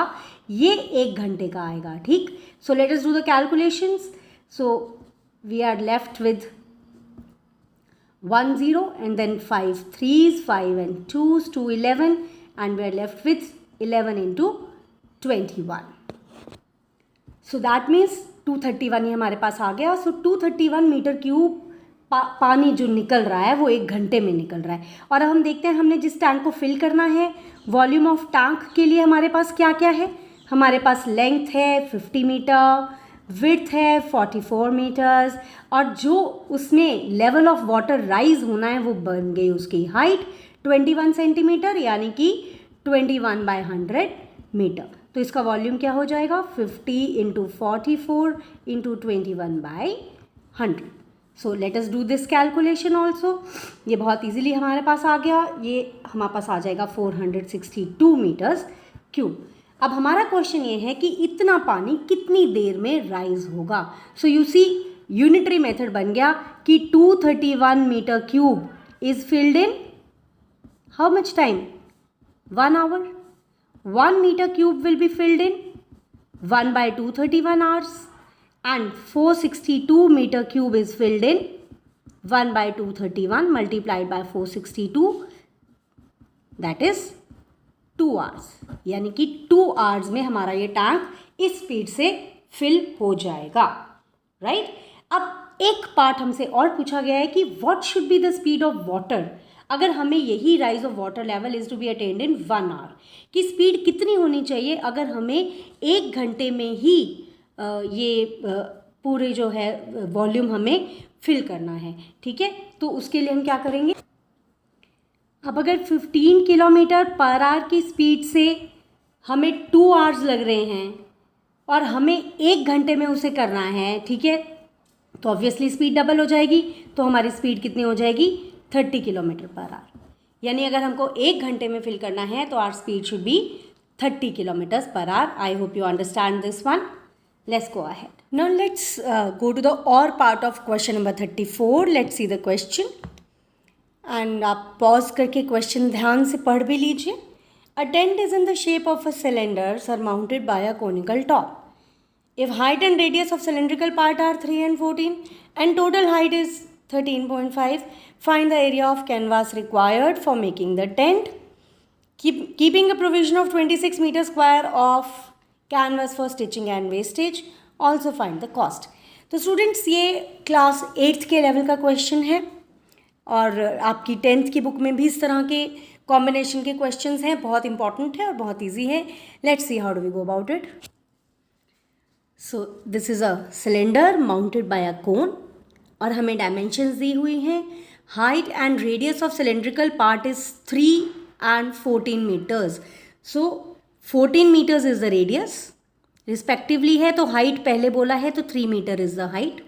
ये 1 घंटे का आएगा, ठीक. So let us do the calculations. So we are left with 1 0 and then 5 3s, 5 and 2s, 2 11, and we are left with 11 into 21. So that means 231 ही हमारे पास आ गया. So 231 मीटर क्यूब पानी जो निकल रहा है वो 1 घंटे में निकल रहा है. और अब हम देखते हैं, हमने जिस टैंक को फिल करना है, वॉल्यूम ऑफ टैंक के लिए हमारे पास क्या क्या है. हमारे पास लेंथ है 50 मीटर, विड्थ है 44 मीटर्स, और जो उसमें लेवल ऑफ वाटर राइज होना है वो बन गई उसकी हाइट 21 सेंटीमीटर, यानी कि 21 बाय 100 मीटर. तो इसका वॉल्यूम क्या हो जाएगा, 50 into 44 into 21 by 100. So let us do this calculation also. ये बहुत इजीली हमारे पास आ गया. ये हमारे पास आ जाएगा 462 मीटर्स क्यूब. अब हमारा क्वेश्चन ये है कि इतना पानी कितनी देर में राइज होगा. So you see, unitary method बन गया कि 231 metre cube is filled in how much time, 1 hour. 1 meter cube will be filled in 1 by 231 hours, and 462 meter cube is filled in 1 by 231 multiplied by 462, that is 2 hours. यानी कि 2 hours में हमारा ये tank इस speed से fill हो जाएगा, right. अब एक पार्ट हमसे और पूछा गया है कि what should be the speed of water अगर हमें यही rise of water level is to be attained in 1 hour. की स्पीड कितनी होनी चाहिए अगर हमें 1 घंटे में ही ये पूरे जो है वॉल्यूम हमें फिल करना है, ठीक है. तो उसके लिए हम क्या करेंगे, अब अगर 15 किलोमीटर पर आवर की स्पीड से हमें 2 hours लग रहे हैं और हमें 1 घंटे में उसे करना है, ठीक है, तो ऑब्वियसली स्पीड डबल हो जाएगी. तो हमारी स्पीड कितनी हो जाएगी, 30 किलोमीटर पर आवर. यानी अगर हमको 1 घंटे में फिल करना है तो our speed should be 30 kilometres per hour. I hope you understand this one. Let's go ahead. Now let's go to the or part of question number 34. Let's see the question. And आप pause करके question ध्यान से पढ़ भी लीजिए. A tent is in the shape of a cylinder surmounted by a conical top. If height and radius of cylindrical part are 3 and 14 and total height is 13.5, find the area of canvas required for making the tent. Keeping a provision of 26 meter square of canvas for stitching and wastage, also find the cost. तो students ये class 8th के level का question है और आपकी 10th की book में भी इस तरह के कॉम्बिनेशन के क्वेश्चंस हैं, बहुत इंपॉर्टेंट है और बहुत ईजी है। Let's see how do we go about it. So this is a cylinder mounted by a cone और हमें डायमेंशंस दी हुई हैं। Height and radius of cylindrical part is 3 and 14 meters. So 14 meters is the radius respectively है, तो height पहले बोला है तो 3 metre is the height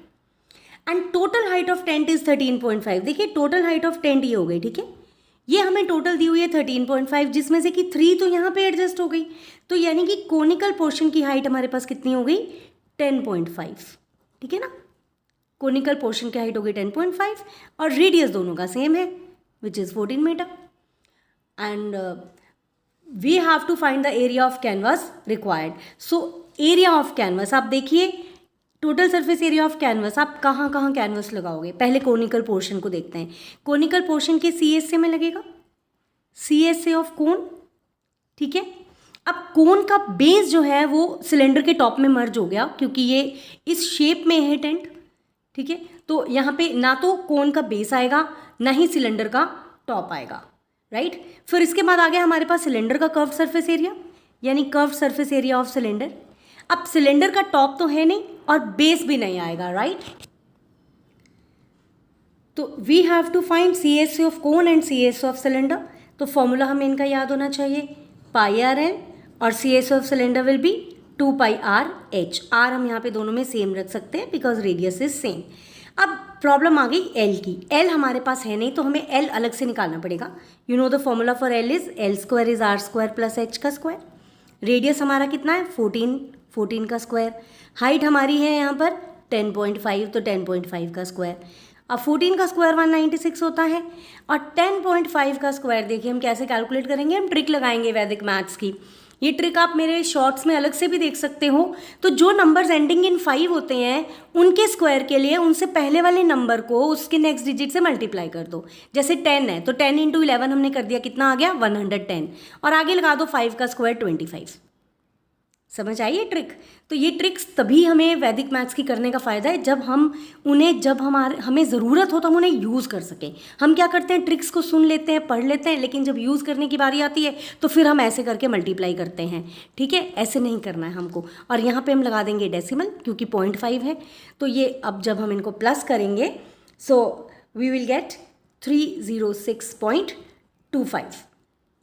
and total height of tent is 13.5। देखिए टोटल हाइट ऑफ टेंट ये हो गई, ठीक है, ये हमें टोटल दी हुई है 13.5 जिसमें से कि 3 तो यहाँ पे एडजस्ट हो गई, तो यानी कि कोनिकल पोर्शन की हाइट हमारे पास कितनी हो गई 10.5, ठीक है ना। कोनिकल पोर्शन की हाइट हो गई 10.5 और रेडियस दोनों का सेम है which is 14 metre and we have to find the area of canvas required. So area of canvas आप देखिए total surface area of canvas आप कहाँ कहाँ कैनवस लगाओगे। पहले कोनिकल पोर्शन को देखते हैं। कोनिकल पोर्शन के CSA में लगेगा, CSA ऑफ कोन, ठीक है। अब कोन का बेस जो है वो सिलेंडर के टॉप में मर्ज हो गया क्योंकि ये इस शेप में है टेंट, ठीक है। तो यहाँ पे ना तो कोन का बेस आएगा ना ही सिलेंडर का टॉप आएगा, राइट। फिर इसके बाद आ गया हमारे पास सिलेंडर का कर्व सरफेस एरिया यानी curve surface area of cylinder. अब सिलेंडर का टॉप तो है नहीं और बेस भी नहीं आएगा, राइट। तो we have to find CSA of cone and CSA of cylinder. तो फॉर्मूला हमें इनका याद होना चाहिए, πRn और CSA of cylinder will be 2πRh। R हम यहाँ पे दोनों में सेम रख सकते हैं बिकॉज रेडियस इज सेम। अब प्रॉब्लम आ गई L की। L हमारे पास है नहीं तो हमें L अलग से निकालना पड़ेगा। You know the formula for L is L square is R square plus H का स्क्वायर। रेडियस हमारा कितना है 14 का स्क्वायर। हाइट हमारी है यहाँ पर 10.5 तो 10.5 का स्क्वायर। अब 14 का स्क्वायर 196 होता है और 10.5 का स्क्वायर देखिए हम कैसे कैलकुलेट करेंगे, हम ट्रिक लगाएंगे वैदिक मैथ्स की। ये ट्रिक आप मेरे शॉर्ट्स में अलग से भी देख सकते हो। तो जो नंबर्स एंडिंग इन 5 होते हैं उनके स्क्वायर के लिए उनसे पहले वाले नंबर को उसके नेक्स्ट डिजिट से मल्टीप्लाई कर दो। जैसे 10 है तो 10 × 11 हमने कर दिया, कितना आ गया 110 और आगे लगा दो 5 का स्क्वायर 25। समझ आई ये ट्रिक। तो ये ट्रिक्स तभी हमें वैदिक मैथ्स की करने का फ़ायदा है जब हमें ज़रूरत हो तो हम उन्हें यूज़ कर सकें। हम क्या करते हैं, ट्रिक्स को सुन लेते हैं, पढ़ लेते हैं, लेकिन जब यूज़ करने की बारी आती है तो फिर हम ऐसे करके मल्टीप्लाई करते हैं, ठीक है। ऐसे नहीं करना है हमको। और यहाँ पे हम लगा देंगे डेसिमल क्योंकि 0.5 है। तो ये अब जब हम इनको प्लस करेंगे सो वी विल गेट 306.25।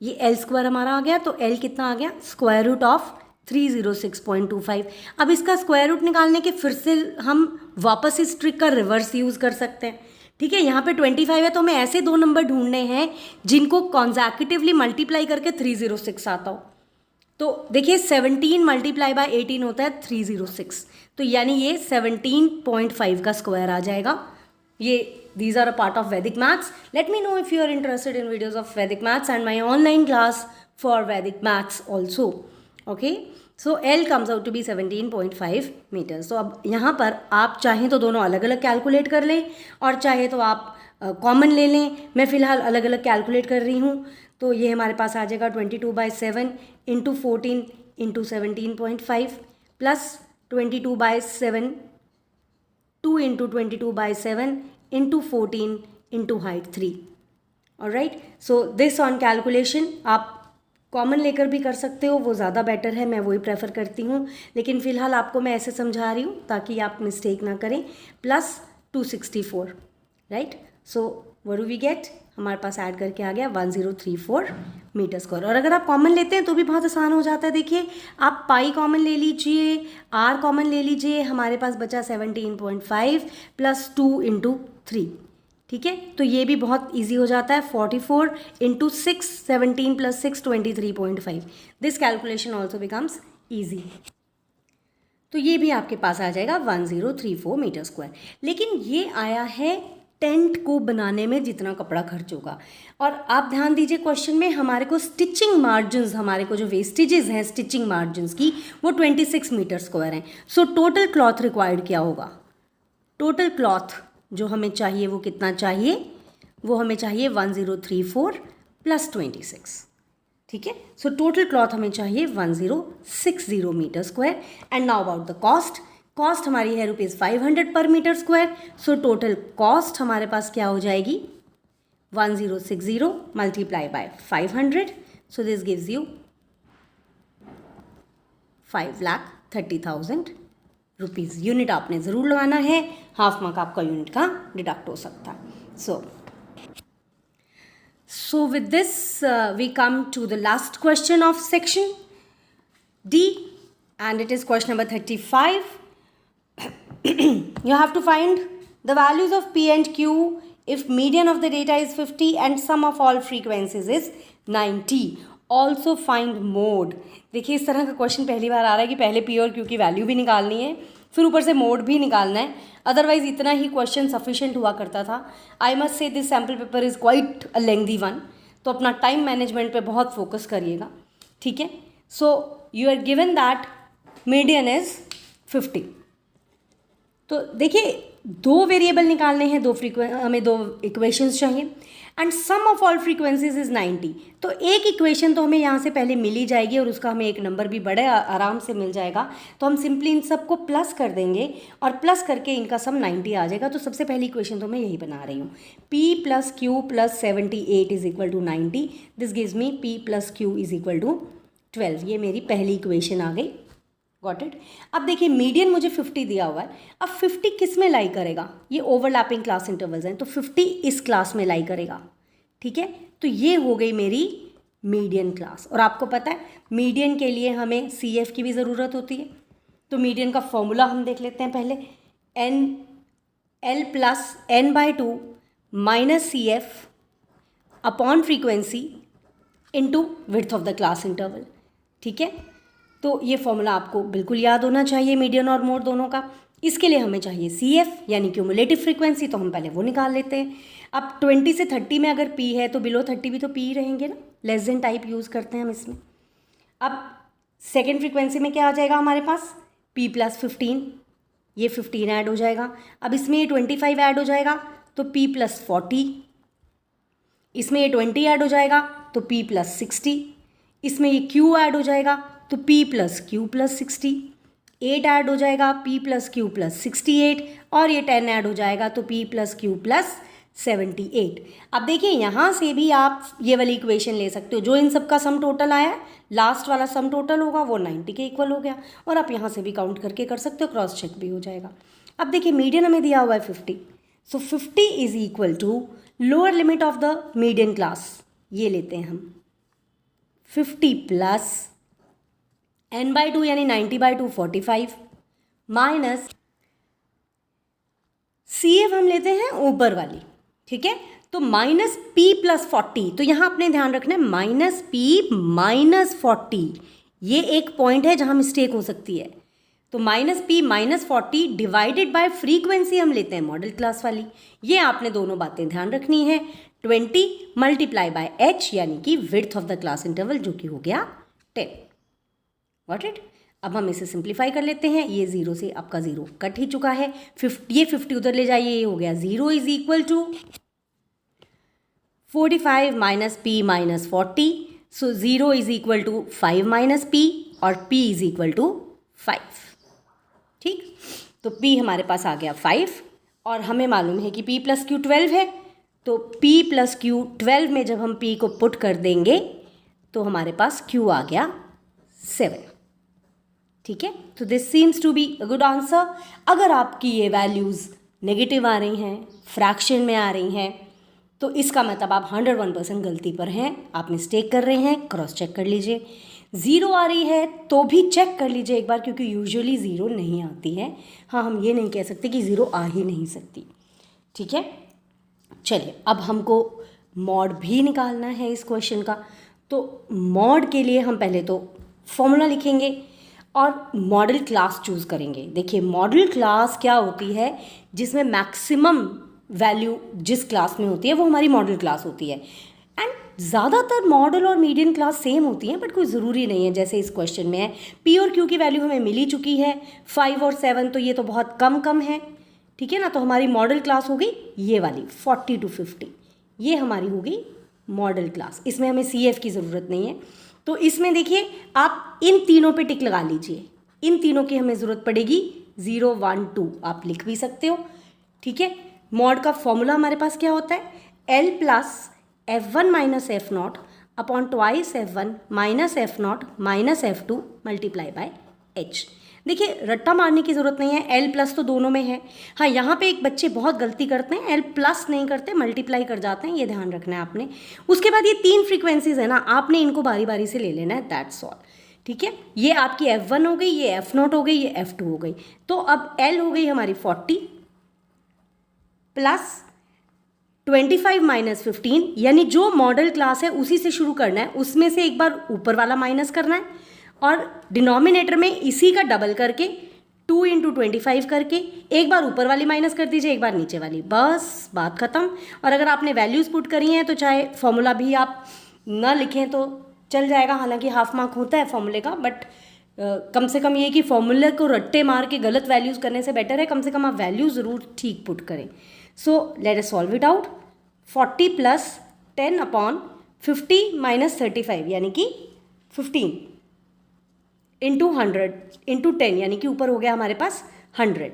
ये L स्क्वायर हमारा आ गया, तो L कितना आ गया स्क्वायर रूट ऑफ 306.25। अब इसका स्क्वायर रूट निकालने के फिर से हम वापस इस ट्रिक का रिवर्स यूज़ कर सकते हैं, ठीक है। यहाँ पे 25 है तो हमें ऐसे दो नंबर ढूंढने हैं जिनको कॉन्जैक्यूटिवली मल्टीप्लाई करके 306 आता हो। तो देखिए 17 मल्टीप्लाई बाय 18 होता है 306, तो यानी ये 17.5 का स्क्वायर आ जाएगा। ये these are a part of Vedic maths. Let me know if you are interested in videos of Vedic maths and my online class for Vedic maths also. Okay, so L comes out to be 17.5 meters. तो अब यहाँ पर आप चाहें तो दोनों अलग अलग कैलकुलेट कर लें और चाहे तो आप कॉमन ले लें। मैं फ़िलहाल अलग अलग कैलकुलेट कर रही हूँ। तो ये हमारे पास आ जाएगा 22/7 × 14 × 17.5 plus 22/7 2 × 22/7 × 14 × height 3। Alright, so this on calculation आप कॉमन लेकर भी कर सकते हो, वो ज़्यादा बेटर है, मैं वही प्रेफर करती हूँ। लेकिन फ़िलहाल आपको मैं ऐसे समझा रही हूँ ताकि आप मिस्टेक ना करें। Plus 264, right. So what do we get, हमारे पास ऐड करके आ गया 1034 मीटर स्क्वायर। और अगर आप कॉमन लेते हैं तो भी बहुत आसान हो जाता है। देखिए आप पाई कॉमन ले लीजिए, आर कॉमन ले लीजिए, हमारे पास बचा 17.5 प्लस 2 × 3, ठीक है। तो ये भी बहुत इजी हो जाता है। 44 × 6 17 + 6 23.5। This calculation also becomes easy. तो ये भी आपके पास आ जाएगा 1034 मीटर स्क्वायर। लेकिन ये आया है टेंट को बनाने में जितना कपड़ा खर्च होगा। और आप ध्यान दीजिए क्वेश्चन में हमारे को स्टिचिंग मार्जिन्स, हमारे को जो वेस्टेजेस हैं स्टिचिंग मार्जिन्स की वो 26 मीटर स्क्वायर हैं। सो टोटल क्लॉथ रिक्वायर्ड क्या होगा, टोटल क्लॉथ जो हमें चाहिए वो कितना चाहिए, वो हमें चाहिए 1034 + 26, ठीक है। सो टोटल क्लॉथ हमें चाहिए 1060 metre square. And now about the cost. Cost हमारी है ₹500 पर metre square, so total cost हमारे पास क्या हो जाएगी 1060 multiply by 500, so this gives you 5,30,000 rupees. Unit आपने ज़रूर लगाना है, हाफ मार्क आपका यूनिट का डिडक्ट हो सकता है। So with this we come to the last question of section D, and it is question number 35. You have to find the values of P and Q if median of the data is 50 and sum of all frequencies is 90. Also find mode. देखिए इस तरह का question पहली बार आ रहा है कि पहले P और Q की वैल्यू भी निकालनी है, फिर ऊपर से मोड भी निकालना है। अदरवाइज इतना ही क्वेश्चन सफिशिएंट हुआ करता था। I must say this sample paper is quite a lengthy one, तो अपना टाइम मैनेजमेंट पे बहुत फोकस करिएगा, ठीक है। So you are given that median is 50। तो देखिए दो वेरिएबल निकालने हैं, हमें दो इक्वेशंस चाहिए, and sum of all frequencies is 90। तो एक इक्वेशन तो हमें यहाँ से पहले मिल ही जाएगी और उसका हमें एक नंबर भी बड़े आराम से मिल जाएगा। तो हम सिंपली इन सबको प्लस कर देंगे और प्लस करके इनका सम 90 आ जाएगा। तो सबसे पहली इक्वेशन तो मैं यही बना रही हूँ, P + Q + 78 = 90। This gives me P + Q = 12। ये मेरी पहली इक्वेशन आ गई। Got it. अब देखिए मीडियन मुझे 50 दिया हुआ है। अब 50 किस में लाई करेगा, ये ओवरलैपिंग क्लास इंटरवल्स हैं, तो 50 इस क्लास में लाई करेगा, ठीक है। तो ये हो गई मेरी मीडियन क्लास। और आपको पता है मीडियन के लिए हमें CF की भी ज़रूरत होती है। तो मीडियन का फॉर्मूला हम देख लेते हैं पहले, L + n/2 - CF upon frequency into width of the class interval, ठीक है। तो ये फॉर्मूला आपको बिल्कुल याद होना चाहिए मीडियन और मोड दोनों का। इसके लिए हमें चाहिए CF यानी क्यूमुलेटिव फ्रीक्वेंसी, तो हम पहले वो निकाल लेते हैं। अब 20 से 30 में अगर P है तो बिलो 30 भी तो P ही रहेंगे ना, लेस देन टाइप यूज़ करते हैं हम इसमें। अब सेकेंड फ्रीक्वेंसी में क्या आ जाएगा हमारे पास, P + 15, ये 15 ऐड हो जाएगा। अब इसमें ये 25 ऐड हो जाएगा तो P + 40, इसमें ये 20 ऐड हो जाएगा तो P + 60, इसमें ये Q ऐड हो जाएगा तो P + Q + 60, 8 ऐड हो जाएगा P + Q + 68, और ये 10 ऐड हो जाएगा तो P + Q + 78। अब देखिए यहाँ से भी आप ये वाली इक्वेशन ले सकते हो, जो इन सब का सम टोटल आया है, लास्ट वाला सम टोटल होगा वो 90 के इक्वल हो गया। और आप यहाँ से भी काउंट करके कर सकते हो, क्रॉस चेक भी हो जाएगा। अब देखिए मीडियन हमें दिया हुआ है 50, सो 50 = lower limit of the median class, ये लेते हैं हम 50 + n/2 यानी 90/2 45 माइनस CF हम लेते हैं ऊपर वाली, ठीक है। तो -P + 40, तो यहाँ आपने ध्यान रखना है -P - 40, ये एक पॉइंट है जहाँ मिस्टेक हो सकती है। तो -P - 40 डिवाइडेड बाय फ्रीक्वेंसी हम लेते हैं मॉडल क्लास वाली, ये आपने दोनों बातें ध्यान रखनी है। 20 × H यानी कि width of the class interval, जो कि हो गया 10। Got it? अब हम इसे सिंप्लीफाई कर लेते हैं। ये 0 से आपका 0 कट ही चुका है। ये 50 उधर ले जाइए, ये हो गया 0 = 45 - P - 40, सो 0 = 5 - P और P = 5, ठीक। तो P हमारे पास आ गया 5, और हमें मालूम है कि P + Q 12 है, तो P + Q 12 में जब हम P को पुट कर देंगे तो हमारे पास Q आ गया 7, ठीक है। तो this seems to be a good answer. अगर आपकी ये वैल्यूज़ नेगेटिव आ रही हैं, फ्रैक्शन में आ रही हैं, तो इसका मतलब आप 101% गलती पर हैं, आप मिस्टेक कर रहे हैं, क्रॉस चेक कर लीजिए। 0 आ रही है तो भी चेक कर लीजिए एक बार, क्योंकि यूजुअली 0 नहीं आती है। हाँ, हम ये नहीं कह सकते कि 0 आ ही नहीं सकती, ठीक है। चलिए अब हमको मॉड भी निकालना है इस क्वेश्चन का। तो मॉड के लिए हम पहले तो फॉर्मूला लिखेंगे और मॉडल क्लास चूज़ करेंगे। देखिए मॉडल क्लास क्या होती है, जिसमें मैक्सिमम वैल्यू जिस क्लास में होती है वो हमारी मॉडल क्लास होती है। एंड ज़्यादातर मॉडल और मीडियन क्लास सेम होती हैं, बट कोई ज़रूरी नहीं है। जैसे इस क्वेश्चन में है P और Q की वैल्यू हमें मिल ही चुकी है 5 और 7, तो ये तो बहुत कम है, ठीक है ना। तो हमारी मॉडल क्लास हो गई ये वाली 40 to 50, ये हमारी हो गई मॉडल क्लास। इसमें हमें CF की ज़रूरत नहीं है। तो इसमें देखिए आप इन तीनों पे टिक लगा लीजिए, इन तीनों की हमें ज़रूरत पड़ेगी 0 1 2 आप लिख भी सकते हो, ठीक है। मॉड का फॉर्मूला हमारे पास क्या होता है, L plus F1 minus F not upon twice F1 minus F not minus F2 multiply by H। देखिए रट्टा मारने की ज़रूरत नहीं है, L प्लस तो दोनों में है। हाँ, यहाँ पे एक बच्चे बहुत गलती करते हैं, L प्लस नहीं करते, मल्टीप्लाई कर जाते हैं, ये ध्यान रखना है आपने। उसके बाद ये 3 फ्रीक्वेंसीज है ना, आपने इनको बारी बारी से ले लेना है, दैट्स ऑल, ठीक है। ये आपकी F1 हो गई, ये F0 हो गई, ये F2 हो गई। तो अब L हो गई हमारी 40 प्लस 25 माइनस 15, यानी जो मॉडल क्लास है उसी से शुरू करना है, उसमें से एक बार ऊपर वाला माइनस करना है और डिनोमिनेटर में इसी का डबल करके 2 इंटू 25 करके एक बार ऊपर वाली माइनस कर दीजिए, एक बार नीचे वाली, बस बात ख़त्म। और अगर आपने वैल्यूज़ पुट करी हैं तो चाहे फॉर्मूला भी आप ना लिखें तो चल जाएगा, हालांकि हाफ मार्क होता है फॉर्मूले का, बट कम से कम ये कि फॉर्मूले को रट्टे मार के गलत वैल्यूज़ करने से बेटर है कम से कम आप वैल्यू ज़रूर ठीक पुट करें। सो let us solve it out. 40 plus 10 upon 50 minus 35 यानी कि 15 इंटू 100 इंटू 10 यानी कि ऊपर हो गया हमारे पास 100।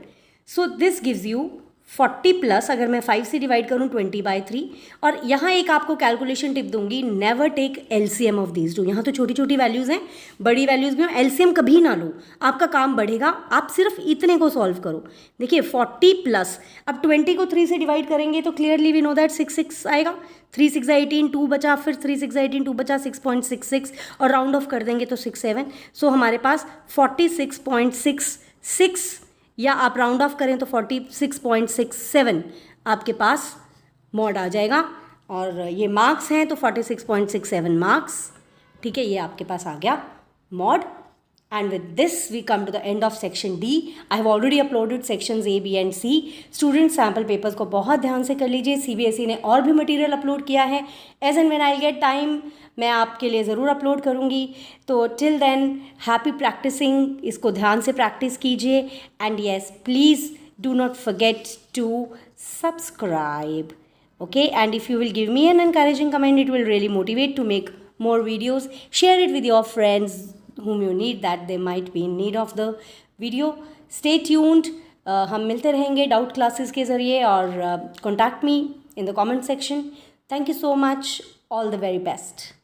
सो दिस गिव्स यू 40 प्लस, अगर मैं 5 से डिवाइड करूँ 20/3। और यहाँ एक आपको कैलकुलेशन टिप दूंगी, never take LCM of these two. यहाँ तो छोटी छोटी वैल्यूज़ हैं, बड़ी वैल्यूज़ भी हैं, एलसीएम कभी ना लो, आपका काम बढ़ेगा। आप सिर्फ इतने को सॉल्व करो। देखिए 40 प्लस, अब 20 को 3 से डिवाइड करेंगे तो क्लियरली वी नो दैट 6 आएगा, 3 6 18, 2 बचा, फिर 3 6 18, 2 बचा, 6.66 और राउंड ऑफ कर देंगे तो 67। सो हमारे पास 46.66 या आप राउंड ऑफ करें तो 46.67 आपके पास मॉड आ जाएगा। और ये मार्क्स हैं तो 46.67 मार्क्स, ठीक है, ये आपके पास आ गया mod. And with this we come to the end of section D. I have already uploaded sections A, B and C. Students sample papers को बहुत ध्यान से कर लीजिए। CBSE ने और भी मटेरियल अपलोड किया है, as and when I'll get time मैं आपके लिए ज़रूर अपलोड करूँगी। तो till then happy practicing, इसको ध्यान से प्रैक्टिस कीजिए। And yes, please do not forget to subscribe. Okay, and if you will give me an encouraging comment, it will really motivate to make more videos. Share it with your friends whom you need, that they might be in need of the video. Stay tuned. हम मिलते रहेंगे doubt classes के ज़रिए, और contact me in the comment section. Thank you so much. All the very best.